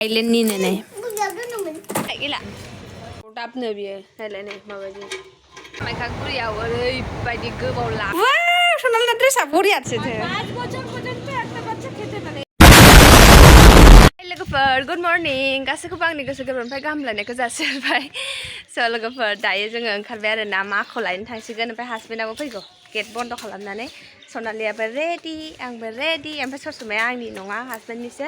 आइलेन्डनि नै गैला दाबनो बियो नायलाय नै माबायदि माइखागुरियाव ओरैबायदि गोबाव ला सनालना ड्रेसा बरियासो लोगोफोर गुड मर्निं गासैखौबो आंनि गोसो गोरबोनिफ्राय गाहाम लायनायखौ जासिहरबाय स' लोगोफोर दायो जोङो ओंखारबाय आरो ना माखौ लायनो थांसिगोन ओमफ्राय हासबेन्डआबो फैगौ गेट बन्द खालामनानै सनालियाबो रेडि आंबो रेडि ओमफ्राय ससमाया आंनि नङा हासबेन्डनिसो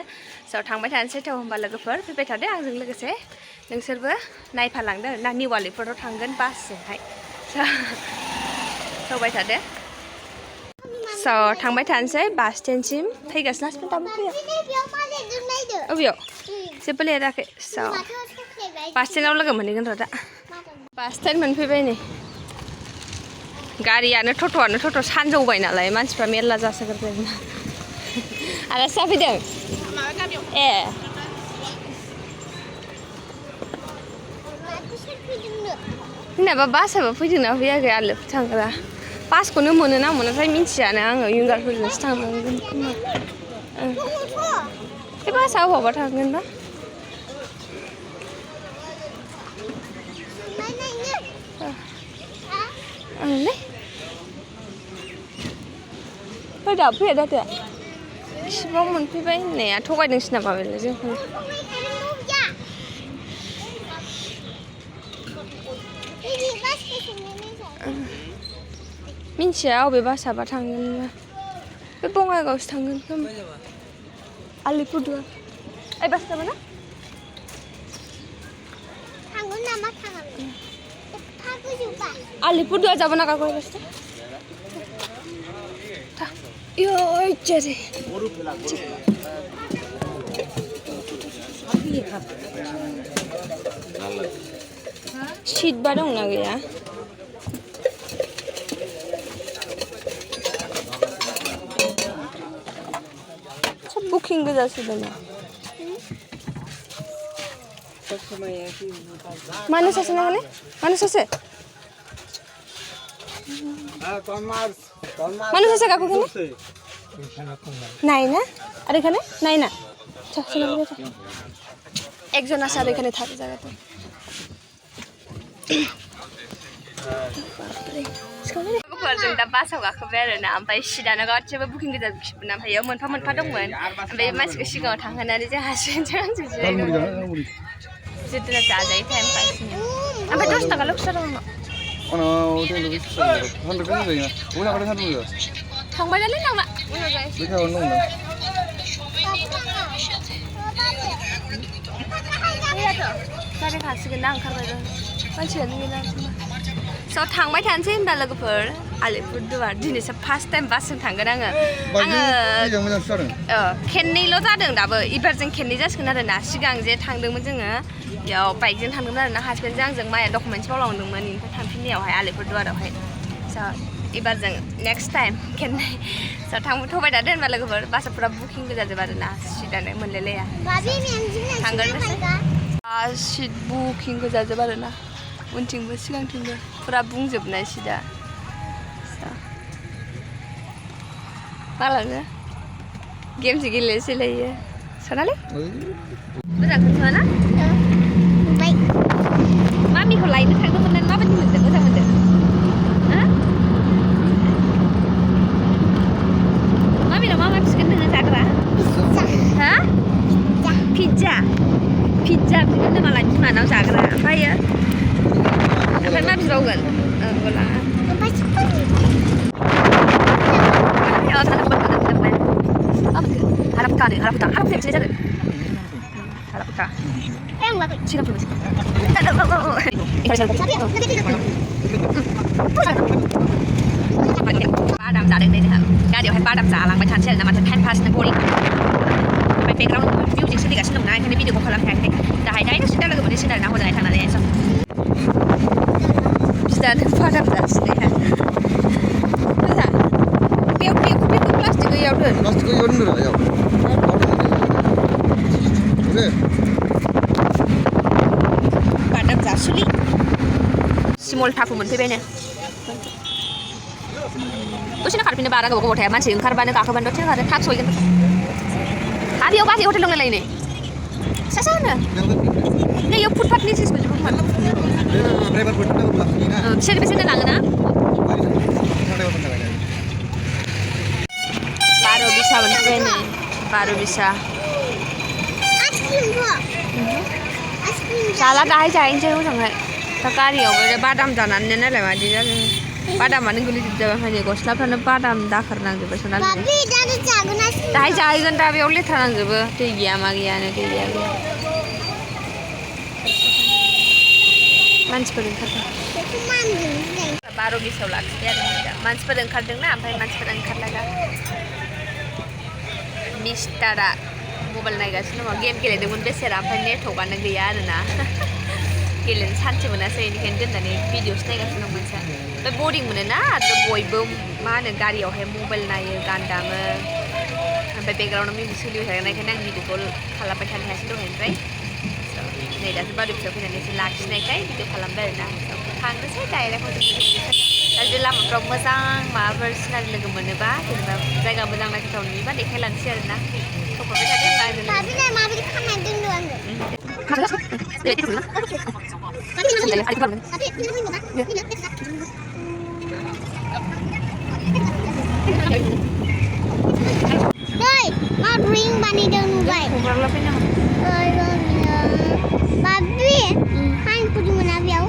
स' थांबाय थानोसै थ' होमबा लोगोफोर फैबाय थादो आंजों लोगोसे नोंसोरबो नायफालांदो ना निवालिफोराव थांगोन बासजोंहाय सबाय थादो स' थांबाय थानोसै बास स्टेन्डसिम फैगासिनो हासबेन्डआबो फैया अबेयाव जेबो लिराखै स' बास स्टेन्डआव लोगो मोनहैगोन र' दा बास स्टेन्ड मोनफैबाय नै गारियानो टट'आनो टट' सानजौबाय नालाय मानसिफ्रा मेरला जासोगारबाय आलासि जाफैदों ए जोंनाबा बासाबो फैदोंना फैयाखै आलो थांग्रा बासखौनो मोनो ना मोनाथाय मिन्थियानो आङो विंगारफोरजोंसो थांनांगोन खोमा बे बासा अबावबा थांगोन बा आंलै फै दा फैया दाथाया इसिबां मोनफैबाय होननाया थगायदोंसो नामा बेलाय जोंखौ मिन्थिया अबे बासाबा थांगोन बे बङाइगावसो थांगोन खोमा आलिपुरदुवार ओइ बास जाबाय ना थांगोन नामा थाङामोन आलिपुरदुवार যাব না কাকু বাসটা ওই চেরে सिट बा दंना गैया सब बुकिं गोजासो दङ मानो सासे ना मानो सासे मानो सासे काकू কেনে নাই না আর এখানে নাই না একজন আছে আর এখানে থাকে জায়গাতে जों दा बासाव गाखोबाय आरो ना ओमफ्राय सिटानो गासैबो बुकिं गोजा जोबसिगोन ओमफ्राय मोनफा मोनफा दंमोन ओमफ्राय मानसिखौ सिगाङाव थांहोनानै जों हासबेन्डजों आंजों जिरायदोंमोन जिथुना जाजायो टाइम पासनि ओमफ्य 10 थाखाल' खुस्रा दङ थांबाय नालाय नांला गारि खासिगोन ना ओंखारबायबो मानसियानो गैला स' थांबाय थानोसै होनबा लोगोफोर आलिपुरदुवार दिनैसो फार्स्ट टाइम बासजों थांगोन आङो खेननैल' जादों दाबो एबारजों खेननै जासिगोन आरो ना सिगां जे थांदोंमोन जोङो बेयाव बाइकजों थांदोंमोन आरो ना हासबेन्डजों आंजों माया डकुमेन्टस बावलांदोंमोन ओमफ्राय थांफिननायावहाय आलिपुरदुवारावहाय स' एबारजों नेक्स्ट टाइम खेननै स' थ'बाय थादो होनबा लोगोफोर बासाफोरा बुकिं गोजाजोब आरो ना सिटानो मोनलायलाया थांगोननोसै सिट बुकिं गोजाजोब आरो ना उनथिंबो सिगांथिंबो फुरा बुंजोबनाय सिदा मालानो गेमसो गेलेलायो सनालि मोजां खोन्थावा ना मामिखौ लायनो थांदोंमोन ना माबायदि मोनदों मोजां मोनदों मामिनाव मा मा बिगोन नोङो जाग्रा हा पिज्जा पिज्जा बिगोन मालाय बिमानाव जाग्रा ओमफ्राय मा बिबावगोन गला harapkan sini jalan harapkan sini ba đam giả đây này hả ga điều hay ba đam giả là mấy thằng chơi là mà thật hand pass này body phải phải ground music sẽ đi cả sinh động này cái video của làm hàng này đã hay đấy nó sẽ là cái vấn đề sẽ là nào hồi này thằng này sao dan ba đam giả này hả Piu plastik ya udah. Plastik ya udah ya. Padam zasuli. Simol taku मोनफैबायनो. दसेनो खारफिनो बारा गोबाव थाया मानसि ओंखारबानो गाखोबानो दसेनो खारो थाब सहैगोन। बेयाव बाजै hotel दंलायलायनो Sasa Ini yo footpath ni sih footpath. Bisa di langan na? Baru bisa bener nih, baru bisa. Salah dah aja ini cewek sangat. Takari yo, badam jalan ni na lepas dia jalan. Badam mana guli jalan hanya gosla pernah badam dah kerana tu personal. Tapi dah tu jago nasi. Dah jago kan tapi oleh thang tu, tiga magia ni tiga. Mansper kata. Baru bisa ulang. Mansper kata na, apa mansper kata laga. Mistara mobile naik gas, nama game kele dengan besar apa net hokan negeri ya na. Kele santai mana saya ini kan dan ni video naik gas nama saya. Tapi boring mana na, ada boy bom mana gari awak mobile naik ganda me. Sampai background kami mesti lihat saya naik kan video call kalau pakai hasil tu kan right. Này đã bao được cái này sẽ lạc này cái video kalau berna hàng nó sẽ direct untuk jadi lama promo sang ma personal lagi mana bah kita jaga bedang lagi tahun ini bah dekai lansia na kau kau bercakap yang lain tapi nih ma beri kamera dulu anda Doi, ma bring bani dulu baik. Babi, han pergi mana biau?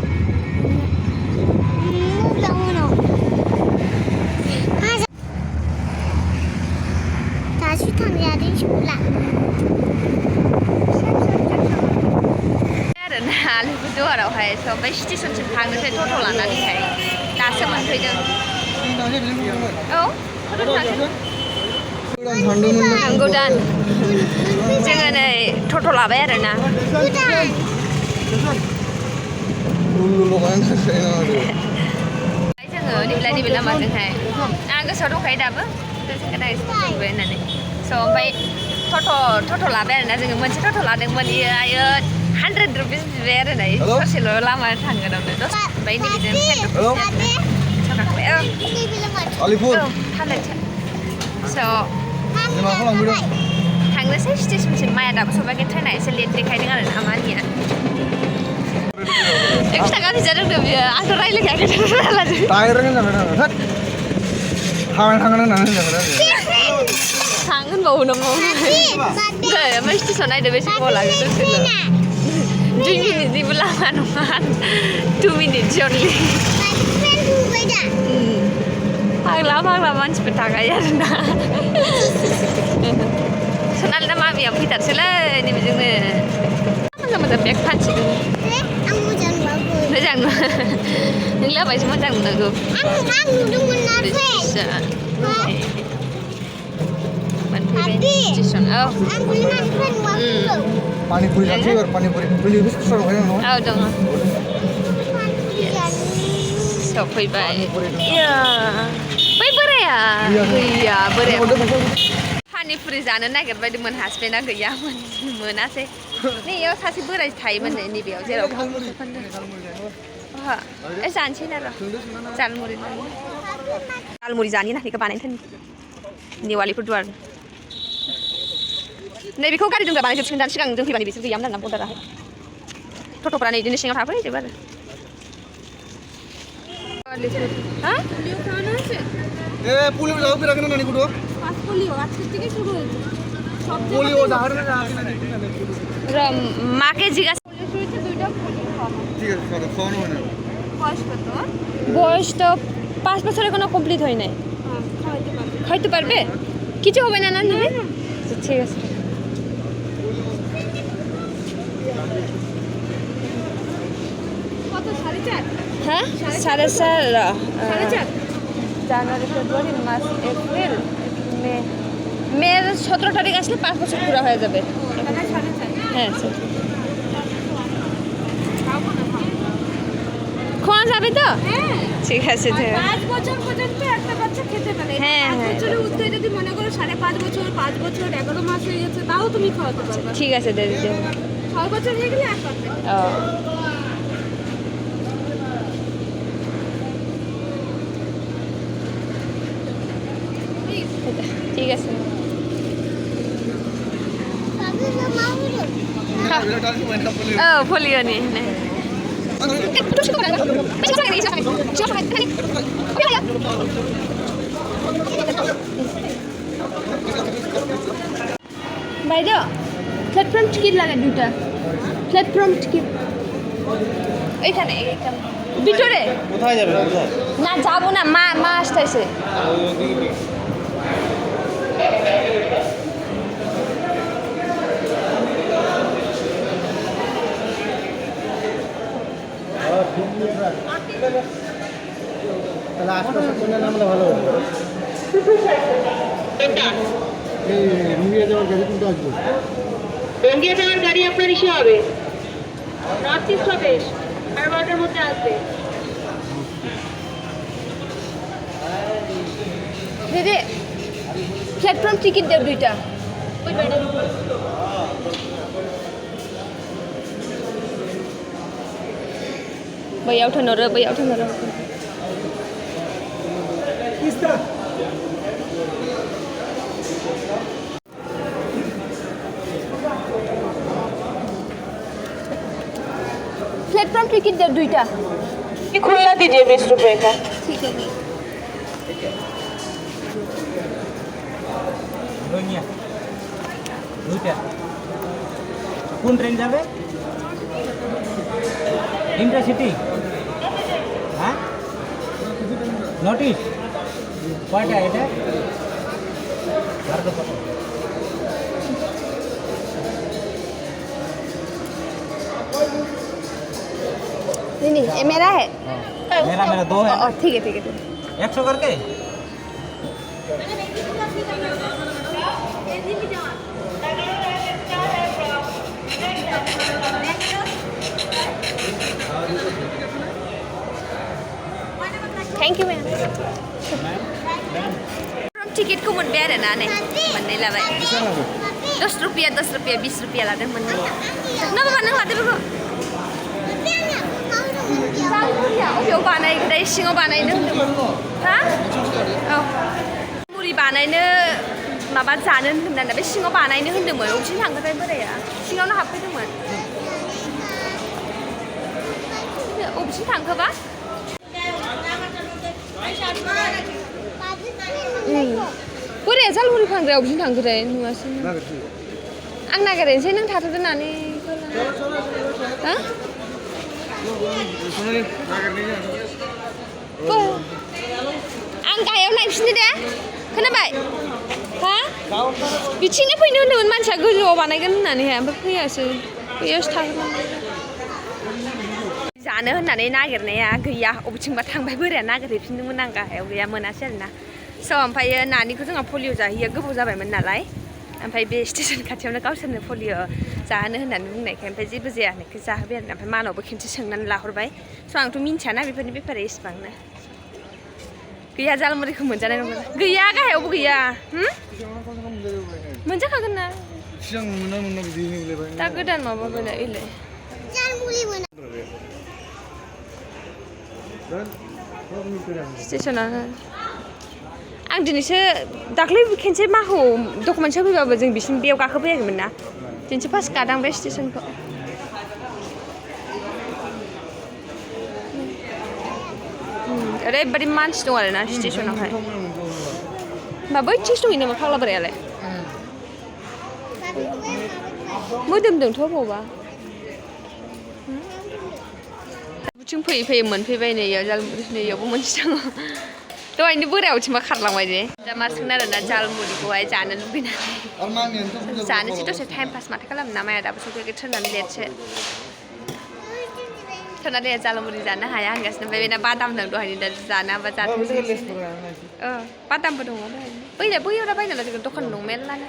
Biau mana? Has. Tadi kami ada di sekolah. Ada nak lu berdua orang hai, sampai station cipang tu saya total lana ni hai. Dah semua kerja. Oh, Godan. Jangan ni total apa ya na? Godan. Dulu kan saya ada. Jangan ni bila macam hai. Angkat satu kaya dah ber. Terus kita ekspor ke mana ni. So baik total apa ya na? Jangan macam total ada yang mana ayo 100 rupiah bayar na. Terus lama tangga dah. Terus baik ni kita. Hello. Cakap kaya. Alipur. Halal. So. Hangga saya stage macam mana dah sebagai trainer saya lihat dekai dengan amannya. Aku tak kasi jarak tu dia. Aku raih lagi aku jarak lagi. Tayar kan nak nak. Hangan nak nak. Hangan bau nama. Dah, mesti sonai dah besok bola gitu sih. 2 minit di belakang man. 2 minit only. Lama cepat kaya na. Sonal dah mami yang kita sila ni macam ni. Macam back punch tu. Aku jangan bagus. Jangan. Nila baik semua jangan aku. Aku dulu nafas. Tapi. Oh. Aku nafas waktu. Pani puri lagi or pani puri. Beli biscuit selalu kaya no. Oh jangan. So bye. Ya. Ya, iya, beres. Hani Frizana nak kerja di mana haspen nak ya, mana sih? Ni yo sasi beres thai mana ni biar jero. Wah, sanchi nara. Jalmuri jani nak ni kepanen kan? Ni wali perjuangan. Ni biko kari jengka panen jengka siang jengki panen bisik yam dan nampun darah. Toto panen ini siang apa ni coba? Hah? Liu kana sih? পুলিও যাও ফিরা কেন নানি গুলো পাঁচ পুলিও আজকে থেকে শুরু হয়েছে সব পুলিও যাওয়ার না রাম মাকে জিজ্ঞাসা পুলিও শুরুতে দুইটা পুলিও খাওয়ানো ঠিক আছে চলো খাওয়ানো হয় না বয়স তো 5 বছর এখনো কমপ্লিট হয় নাই খাইতে পারবে কিছু হবে না না ঠিক আছে কত 4.5 হ্যাঁ 4.5 জানুয়ারি ফেব্রুয়ারি মার্চ এপ্রিল মে মের 17 তারিখ আসলে 5 বছর পুরো হয়ে যাবে হ্যাঁ খাওয়া যাবে তো ঠিক আছে 5 বছর পর্যন্ত একটা বাচ্চা খেতে পারে 5 বছরের উত্তরে যদি মনে করো 5.5 বছর 5 বছর 11 মাস হয়ে গেছে তাও তুমি খাওয়াতে পারবে ঠিক আছে দিয়ে দিতে 6 বছর হয়ে গেলে এক পারবে ঠিক আছে โพลีโอนี่বাইদেউ প্ল্যাটফর্ম টিকিট লাগে দুটা প্ল্যাটফর্ম টিকিট এইখানে ভিতরে কোথায় যাবে কোথায় না যাবো না মা আসতেছে তাহলে আশপাশে চলে নামলে ভালো হবে এই রুঙ্গিয়া যাওয়ার গাড়ি কিন্তু আসবে রঙ্গিয়া যাওয়ার গাড়ি আপনার ইসে হবে নর্থ ইস্ট হবে 12টার মধ্যে আসবে দিদি প্ল্যাটফর্ম টিকিট দেব দুইটা ওই ম্যাডাম बैयाव थोनहरो प्लेटफॉर्म टिकट दे दुईटा खुला दीजिए 20 रुपए का ठीक है রঙিয়া দুইটা কোন ট্রেন যাবে ইন্টারসিটি হ্যাঁ নোটিশ কয়টা এটা नहीं ये मेरा है मेरा 2 है ठीक है 100 करके थैंक यू मैम टिकट को मोनबाय आरो ना नै मोननाय लाबाय 10 रुपया 20 रुपया लादों मोननाय ना माबा नों लादो बेखौ जालमुरिया अबेयाव बानायगोन सिङाव बानायनो होनदोंमोन हा औ मुरि बानायनो माबा जानो होनदोंमोन बे सिङाव बानायनो होनदोंमोन अबेथिं थांगोनथाय बोराया सिङावनो हाबफैदोंमोन अबेथिं थांखोबा बोराया जालमुरि फानग्राया अबेथिं थांखोथाय नुवासै आं नागिरनोसै नों थाथ'दोनानै हा आं गाहायाव नायफिनो दे खोनाबाय हा बिथिंनो फैनो होनदोंमोन मानसिया गोजौआव बानायगोन होननानैहाय ओमफ्राय फैयासै बैयावसो थागोन जानो होननानै नागिरनाया गैया अबेथिंबा थांबाय बोराया नागिरहैफिनदोंमोन आं गाहायाव गैया मोनासै आरोना स' ओमफ्रायो नानिखौ जोंहा पलिय' जाहैयो गोबाव जाबायमोन नालाय ओमफ्राय बे स्टेसन खाथियावनो गावसोरनो पलिय' जाहोनो होननानै बुंनायखाय ओमफ्राय जेबो जाया होननायखाय जाहोबाय आरो ओमफ्राय मानावबो खेनसे सोंनानै लाहरबाय स' आंथ' मिन्थियाना बेफोरनि बेफारा एसेबांनो गैया जालमुरिखौ मोनजानाय नंला गैया गाहायावबो गैया मोनजाखागोन ना सिगां मोना बिदि होलायबाय दा गोदान माबाबायलाय ओइलाय स्टेसना आं दिनैसो दाख्लै खेनसे माखौ डकुमेन्ट होफैबाबो जों बिसिम बेयाव गाखोफैयाखैमोन ना दिनैसो फार्स्ट गादां बे स्टेसनखौ ओरैबायदि मानसि दं आरोना स्टेसनावहाय होमबा बैथिंसो दंहैयो नामा फाग्ला बोरायालाय मोदोमदोंथ' बबावबा बिथिं फैयै मोनफैबाय नै इयाव जालमुरि नै इयावबो मोनसे दङ दहायनो बोरायाव थिंबा खारलांबाय दे दा मा सोंनो आरोना जालमुरिखौहाय जानो लुबैनानै जानोसै दसे टाइम पास माथो खालामनो ना माया दाबो सफैयाखै थोननानै लेटसो थोननानै जालमुरि जानो हाया होनगासिनो ओमफ्राय बेना बादाम दं दहायनो दा जानो हाबा जाथोंसै बादामबो दङ दहायनो बैयाव दा बायना लाजोबगोन दखान दं मेरलानो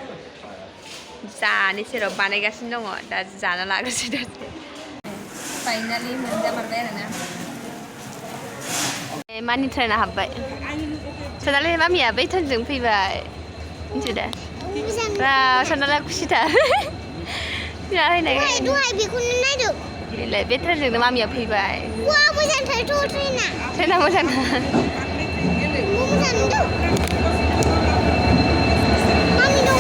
जानो सेराव बानायगासिनो दङ दा जाना लाग्रोसै दा फाइनालि मोनजामारबाय आरोना मानि ट्रेना हाबबाय सनालि मामिया बै ट्रेनजों फैबाय मिथिदा सनाला खुसिथार दहाय बेखौनो नायदो बेलाय बे ट्रेनजोंनो मामिया फैबाय वा मोजांथारथ' ट्रेना मोजां मामि दं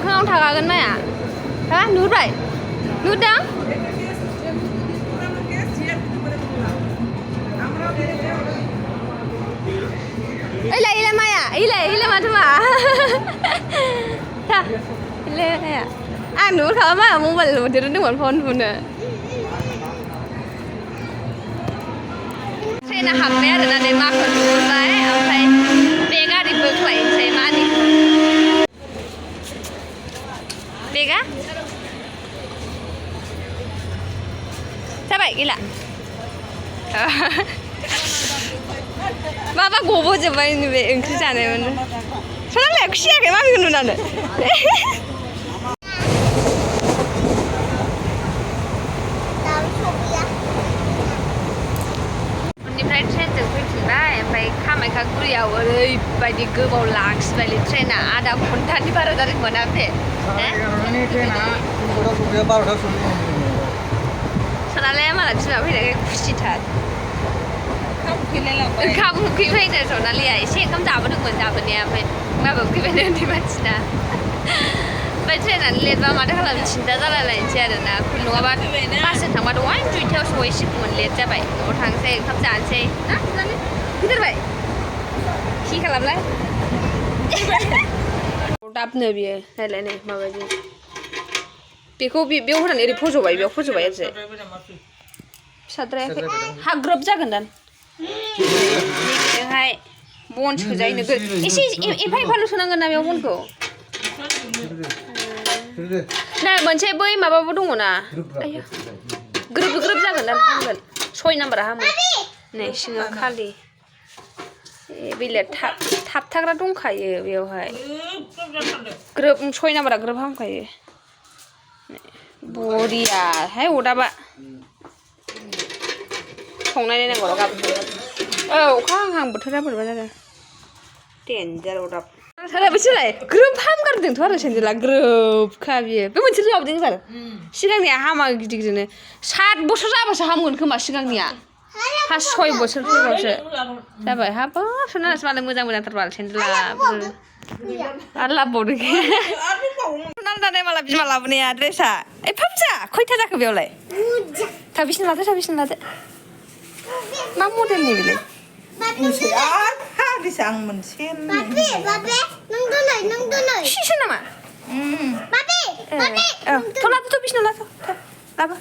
मोखाङाव थागागोन माया हा नुबाय नुदों इलाय माया इलाय माथो मा था इलाय माया आं नुखाबा मा मबाइल दिरुनदोंमोन फन बुनो ट्रेना हाबबाय आरोना नै माखौ नुहुरबाय ओमफ्राय बे गारि बोख्लायनोसै मानिखौ बेगा जाबाय गैला माबा गबोजोब्बाय बे ओंख्रि जानायमोन सनालाया खुसियाखै मामिखौ नुनानै उननिफ्राय ट्रेनजों फैफिनबाय ओमफ्राय कामाख्यागुरियाव ओरैबायदि गोबाव लाखिबायलै ट्रेना आधा घन्टानि बारा जादोंमोन ओमफ्राय सनालाया माला बिमा फैनायखाय खुसिथार ओंखाम उखैबायनो सनालिया एसे ओंखाम जाबोदोंमोन जाबोनाया ओमफ्राय माबा उखैबायनो उन्दै मानसिना ओमफ्राय ट्रेनानो लेटबा माथो खालामनो सिन्था जालायलायनोसै आरोना नङाबा बासजों थांबाथ' वान 2टायाव सहैसिगौमोन लेट जाबाय न'आव थांसै ओंखाम जानोसै ना सनालि गिदिरबाय खि खालामलाय दाबनो बियो नायलाय नै माबायदि बेखौ बेयाव होनानै ओरै फज'बाय बेयाव फज'बाय ओरैजाय फिसाद्रायाखै हाग्रोब जागोन दां बेजोंहाय बन सोजायो नोगोर एसे एफा एफाल' सोनांगोन ना बेयाव बनखौ ना मोनसे बै माबाबो दङ ना ग्रोब ग्रोब जागोन दां हामगोन 6 नाम्बारा हामो नै सिङाव खालि बेलेग थाबथाग्रा दंखायो बेयावहाय ग्रोब 6 नाम्बारा ग्रोब हामखायो बरियाहाय अदाबा संनाय नायनांगौ गाबोन औ अखा हांहां बोथोरा बोरैबा जादों देन्जार अदाब साराबैसोलाय ग्रोब हामगारदोंथ' आरो सेन्देला ग्रोबखा बियो बे मोनसे लाबोदों बाल सिगांनिया हामा गिदिर गिदिरनो 7 बोसोर जाबासो हामगोन खोमा सिगांनिया 5-6 बोसोर फैबासो जाबाय हाबाब सनालासो मालाय मोजां मोजांथार बाल सेन्देला आरो लाबोबावदों सनाला दानाय माला बिमा लाबोनाया ड्रेसा एफा बुरजा खयथा जाखो बेयावलाय थाबिसनो लादो मा मडेलनि बेलाय आं मोनसे नों दोनै सिसो नामा थ' लादो थ' बिसिनाव लादो लाबो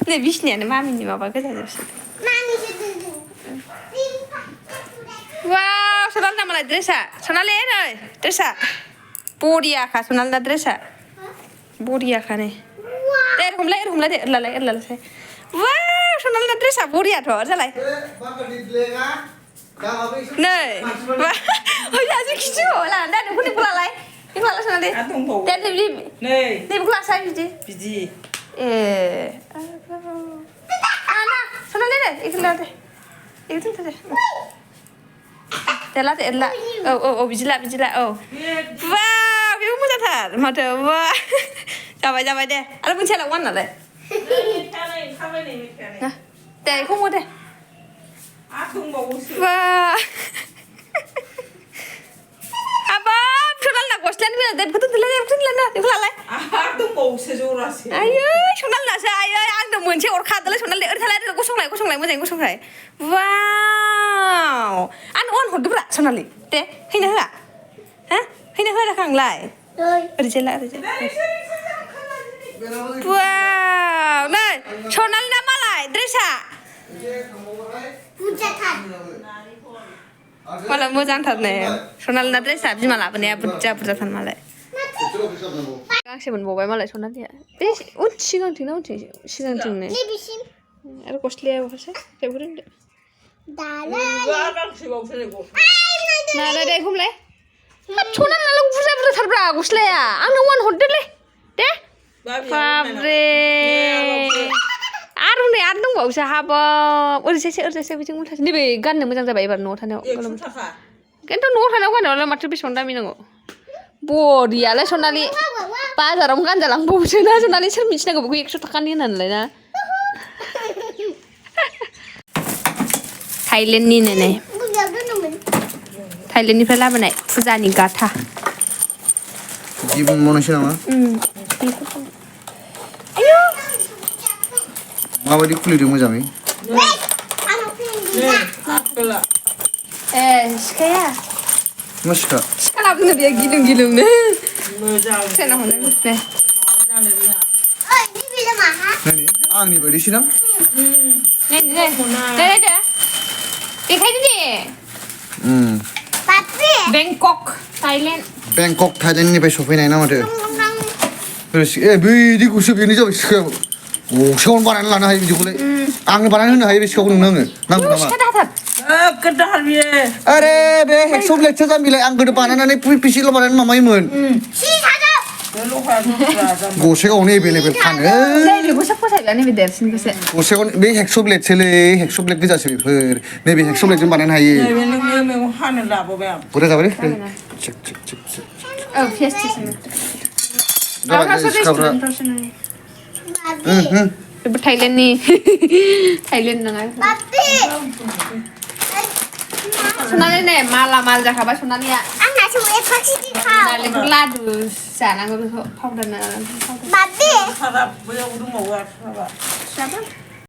नै बिसिनायानो मामिनि माबा गोजा जोबसै वाव सनालिना मालाय ड्रेसा सनालि नै ड्रेसा बरियाखा सनालिना ड्रेसा बरियाखा नै दे हमलाय दे ओरलालाय वाव सनालिना ड्रेसा बरियाथ' जालाय नै हयजाजों खिथु ला दा नोंखौ लालाय लालाय सनालि दे नैबेखौ लासाय बिदि ए ना सनालि दे इखौ ला दे इखौ दोनथ' दे लादो एरला औ बिदि ला औ वाव बेबो मोजांथार माथो वा जाबाय दे आरो मोनसे लाबाव नालाय दे बेखौ मो दे वा हाबाब सनालिना गस्लायानो मोजां दे बेखौ दोनथ'लाय बेखौ लालाय आयै सनालिनासो आयै आंनो मोनसे हरखादोलाय सनालि ओरै थालाय गसंलाय मोजाङै गसंलाय वाव आंनो अन हरदोब्रा सनालि दे हैनो होआ हा हैनो होआखै आंलाय ओरैजाय वाव नै सनालिना मालाय ड्रेसा मालाय मोजांथार नै सनालिना ड्रेसा बिमा लाबोनाया बुरजाथार मालाय गांसे मोनबावबाय मालाय सनालिया बे सिगांथिंनो आरो गस्लाया बहासो जेबो रोंदो दे हमलाय सनालिनालाय बुरजाथारब्रा गस्लाया आंनो वान हरदोलै दे बाब्रे आरो नै आरो दंबावोसो हाबाब ओरैजायसो बिथिं उल्थासो नैबे गाननो मोजां जाबाय एबार न'आव थानायाव खिन्थु न'आव थानायाव गाननायावलाय माथो बेसेबां दामि नांगौ बरियालाय सनालि बाजारावनो गानजालांबावोसो ना सनालि सोर मिथिनांगौ बेखौ 100 थाखानि होननानैलाय ना थाइलेण्डनिनो नै थाइलेण्डनिफ्राय लाबोनाय फुजानि गाथा Gimana manusia nama? आयौ Mabadi kulit dia macam ni. सिखाया Masih kak? सिखा लाबोनो बेयो गिलुं गिलुंनो सेना हमनो दे Oi, ini bila mahal? Nani? Ang ni badi sih nang? दे देखायदो दे Papi. Bangkok Thailand Bangkok Thailand ni besok ni nama dia. Nang Terus bidi kusuk ini jauh sekarang. Oh, sekarang baran lana hai bidi kulai. Ang ni baran ni hai bidi sekarang nang nang nama. सिखा दाथार Kedah dia. Are be hekso lecture kan bila ang gede panan ni pisi lo baran mamai mun. si satu. Lupa lupa. Gosek orang ni bele bele kan. 네 이거 샤프 Thailand नि देरसिन गोसे Gosek orang be hekso lecture le hekso lecture jadi sebeper. Ni be hekso lecture baran hai. Memang hanya lah bapak. Boleh tak boleh? Cek cek cek cek. 어 피에스티스 Dapat sekarang. 이거 थाइलेण्डनि Thailand नङा Papi. सनानै नै माला माल जाखाबाय सनानिया Anak semua pasti dikau. नालेंखर लादु जानांगौ बेखौ powder Papi. Harap beliau udah mau apa? जाबा